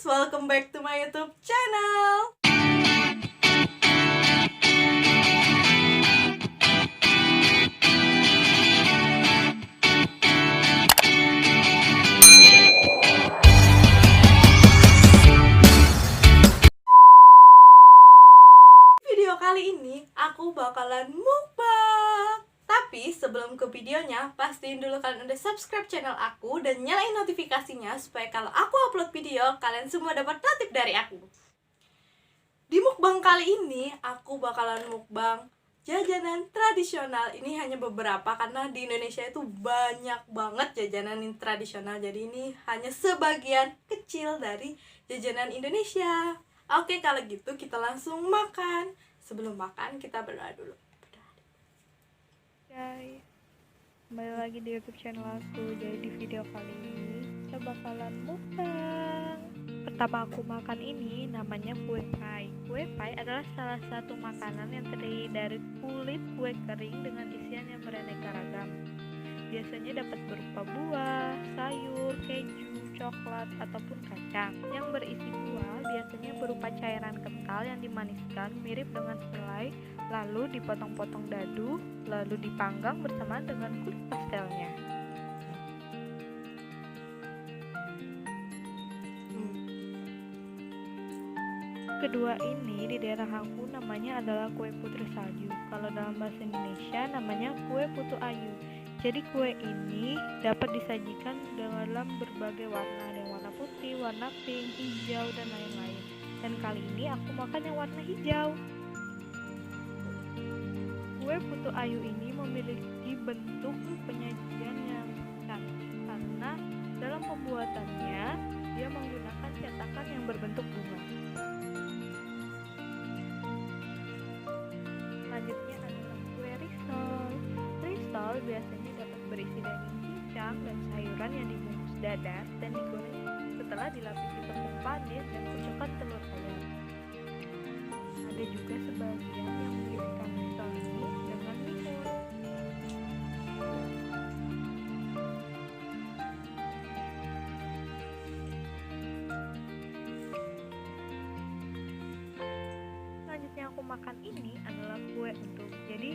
guys, welcome back to my YouTube channel. Video kali ini aku bakalan mukbang. Tapi sebelum ke videonya, pastiin dulu kalian udah subscribe channel aku dan nyalain notifikasinya supaya kalau aku upload video, kalian semua dapat notif dari aku. Di mukbang kali ini, aku bakalan mukbang jajanan tradisional. Ini hanya beberapa karena di Indonesia itu banyak banget jajanan tradisional. Jadi ini hanya sebagian kecil dari jajanan Indonesia. Oke, kalau gitu kita langsung makan. Sebelum makan, kita berdoa dulu. Guys, kembali lagi di YouTube channel aku. Jadi di video kali ini kita bakalan mukbang. Pertama aku makan ini namanya kue pie. Kue pie adalah salah satu makanan yang terdiri dari kulit kue kering dengan isian yang beraneka ragam. Biasanya dapat berupa buah, sayur, keju, coklat, ataupun kacang. Yang berisi buah biasanya berupa cairan kental yang dimaniskan mirip dengan selai, lalu dipotong-potong dadu, lalu dipanggang bersamaan dengan kulit pastelnya. Kedua ini di daerah aku namanya adalah kue putri salju. Kalau dalam bahasa Indonesia namanya kue putu ayu. Jadi kue ini dapat disajikan dalam berbagai warna, ada yang warna putih, warna pink, hijau, dan lain-lain. Dan kali ini aku makan yang warna hijau. Kue putu ayu ini memiliki bentuk penyajian yang cantik karena dalam pembuatannya dia menggunakan cetakan yang berbentuk bunga. Selanjutnya adalah kue risol. Risol biasanya dapat berisi daging cincang dan sayuran yang dibungkus dadar dan digoreng setelah dilapisi tepung manis dan kocokan telur ayam. Ada juga sebagian yang mengisikan risol ini dengan mihun. Selanjutnya aku makan ini adalah kue untuk. Jadi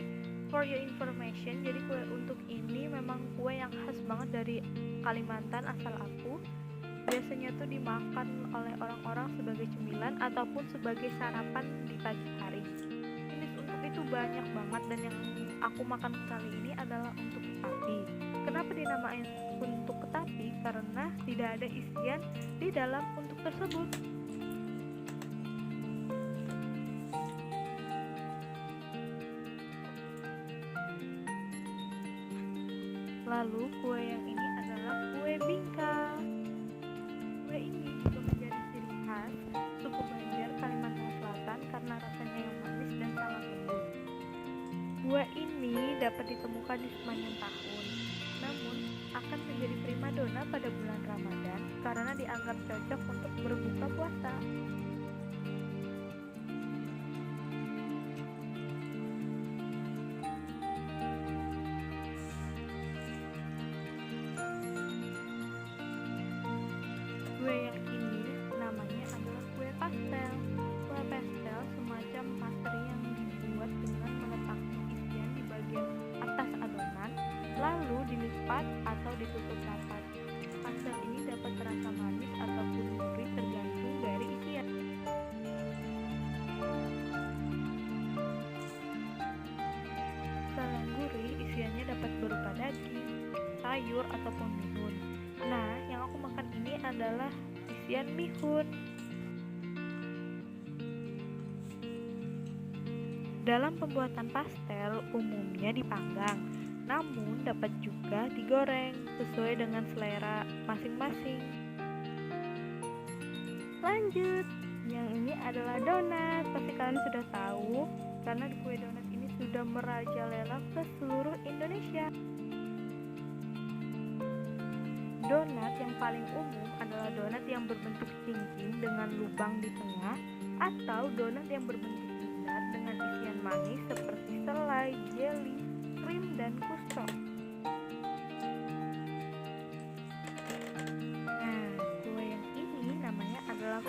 for your information, jadi kue untuk ini memang kue yang khas banget dari Kalimantan asal aku. Biasanya tuh dimakan oleh orang-orang sebagai cemilan ataupun sebagai sarapan di pagi hari. Jenis untuk itu banyak banget dan yang aku makan kali ini adalah untuk ketapi. Kenapa dinamain untuk ketapi? Karena tidak ada isian di dalam untuk tersebut. Lalu kue yang ini adalah kue bingka. Kue ini juga menjadi ciri khas suku Banjar Kalimantan Selatan karena rasanya yang manis dan sangat lembut. Kue ini dapat ditemukan di sepanjang tahun, namun akan menjadi primadona pada bulan Ramadan karena dianggap cocok untuk berbuka puasa. Kue yang ini namanya adalah kue pastel. Kue pastel semacam pastry yang dibuat dengan meletakkan isian di bagian atas adonan, lalu dilipat atau ditutup rapat. Pastel ini dapat terasa manis ataupun gurih tergantung dari isian. Selain gurih, isiannya dapat berupa daging, sayur, ataupun mihun. Nah, yang aku makan ini adalah isian mihun. Dalam pembuatan pastel umumnya dipanggang, namun dapat juga digoreng sesuai dengan selera masing-masing. Lanjut, yang ini adalah donat. Pasti kalian sudah tahu karena kue donat ini sudah merajalela ke seluruh Indonesia. Donat yang paling umum adalah donat yang berbentuk cincin dengan lubang di tengah atau donat yang berbentuk bulat dengan isian manis seperti selai, jeli, krim, dan kustok. Nah, kue yang ini namanya adalah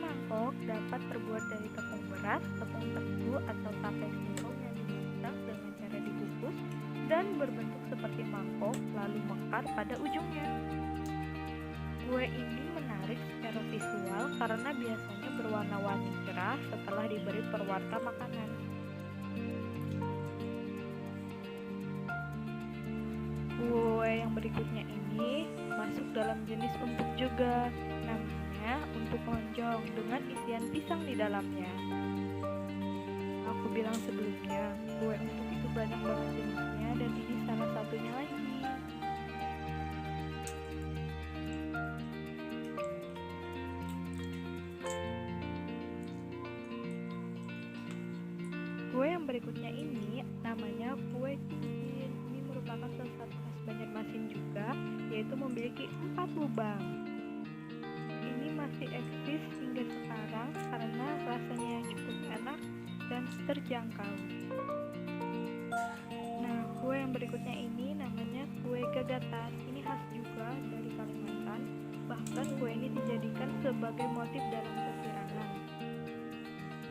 mangkok dapat terbuat dari tepung beras, tepung terigu atau tape singkong yang dimasak dengan cara dikukus dan berbentuk seperti mangkok lalu mekar pada ujungnya. Kue ini menarik secara visual karena biasanya berwarna-warni cerah setelah diberi perwarna makanan. Kue yang berikutnya ini masuk dalam jenis empuk juga, namanya empuk lonjong dengan isian pisang di dalamnya. Aku bilang sebelumnya, kue empuk itu banyak banget jenisnya dan ini salah satunya lagi. Kue yang berikutnya ini namanya kue cincin. Ini merupakan salah satu khas Banjarmasin juga, yaitu memiliki 4 lubang. Ini masih eksis hingga sekarang karena rasanya yang cukup enak dan terjangkau. Nah, kue yang berikutnya ini namanya kue gagatan. Ini khas juga dari Kalimantan. Bahkan kue ini dijadikan sebagai motif dalam pepirangan.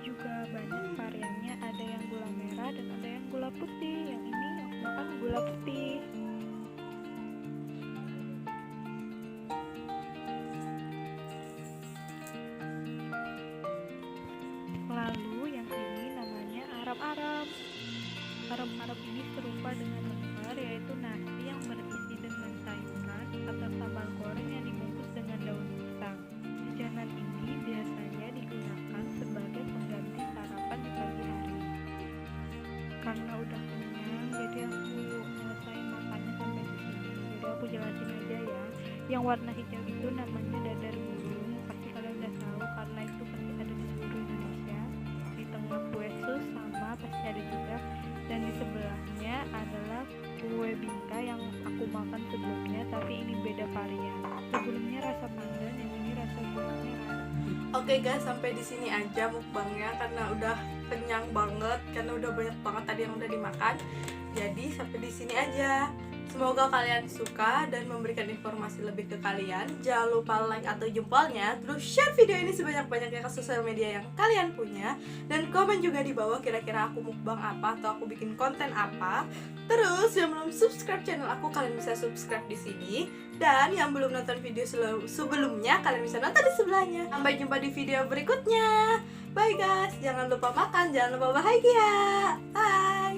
Juga banyak variannya, ada yang gula merah dan ada yang gula putih. Yang ini aku makan gula putih. Lalu yang ini namanya arap-arap. Arap-arap ini serupa dengan lemper, yaitu nasi yang berisi dengan sayuran atau sambal goreng yang dibungkus dengan daun pisang. Jajanan ini biasanya digunakan sebagai pengganti sarapan di pagi hari. Karena udah kenyang, jadi aku nyelesain makannya sampai di sini. Jadi aku jelasin aja ya. Yang warna hijau itu namanya dadar burung. Pasti kalian udah tahu karena itu pasti ada di seluruh Indonesia. Di tengah kue sus sama pasti ada juga. Dan di sebelahnya adalah kue bingka yang aku makan sebelumnya, tapi ini beda varian. Sebelumnya rasa pandan, yang ini rasa gula merah. Oke guys, sampai di sini aja mukbangnya karena udah kenyang banget, karena udah banyak banget tadi yang udah dimakan. Jadi sampai di sini aja. Semoga kalian suka dan memberikan informasi lebih ke kalian. Jangan lupa like atau jempolnya, terus share video ini sebanyak-banyaknya ke sosial media yang kalian punya. Dan komen juga di bawah kira-kira aku mukbang apa atau aku bikin konten apa. Terus yang belum subscribe channel aku, kalian bisa subscribe di sini. Dan yang belum nonton video sebelumnya, kalian bisa nonton di sebelahnya. Sampai jumpa di video berikutnya. Bye guys, jangan lupa makan, jangan lupa bahagia. Bye.